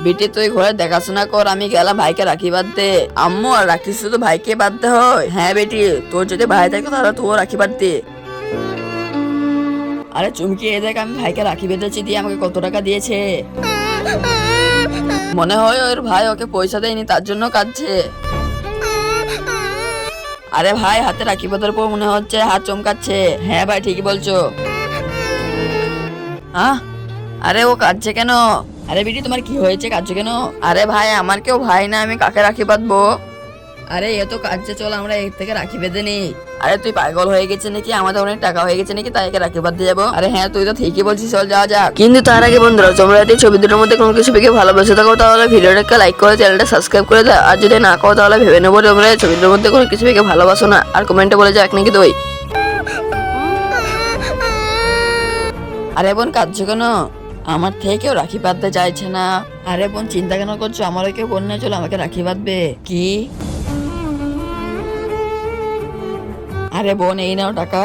বেটি তুই ঘরে দেখাশোনা কর, আমি গেলাম ভাইকে রাখি বাঁধতে। আম্মু আর রাখি শুধু ভাইকে বাঁধতে হয়? হ্যাঁ বেটি, তোর যদি ভাই থাকে তাহলে তুইও রাখি বাঁধতে। আরে চুমকি এ দেখ, আমি ভাইকে রাখি বেঁধেছি, দিয়ে আমাকে কত টাকা দিয়েছে। মনে হয় ওর ভাই ওকে পয়সা দেয়নি, তার জন্য কাঁদছে। আরে ভাই হাতে রাখি বাঁধার পর মনে হচ্ছে হাত চমকাচ্ছে। হ্যাঁ ভাই ঠিকই বলছো। আহ আরে ও কাঁদছে কেন? আরে বিটি তোমার কি হয়েছে, কাঁদছো কেন? আরে ভাই আমার কেউ ভাই না, আমি কাকে রাখি বাঁধবো? আরে এ তো কাঁদছে, চল আমরা এর থেকে রাখি বেঁধে নি। আরে তুই পাগল হয়ে গেছে নাকি? আমাদের অনেক টাকা হয়ে গেছে নাকি তাই একে রাখি বাঁধতে যাবো? আরে হ্যাঁ তুই তো ঠিকই বলছিস, চল যাওয়া যাক। কিন্তু তার আগে বন্ধুরা, তোমরা যদি ছবি দুটোর মধ্যে কোনো কিছু দেখে ভালোবেসে থাকো তাহলে ভিডিওটাকে লাইক করে চ্যানেলটা সাবস্ক্রাইব করে দাও। আর যদি না করো তাহলে ভেবে নেবো তোমরা ছবি দুটোর মধ্যে কোনো কিছু দেখে ভালোবাসো না। আর কমেন্টে বলে যাক নাকি দই। আরে বোন কাঁদছো কেন? আমার থেকেও রাখি বাঁধতে চাইছে না। আরে বোন চিন্তা কেন করছো? আমারও কেউ বোন নেই, চলো আমাকে রাখি বাঁধবে। কি? আরে বোন এই নাও টাকা।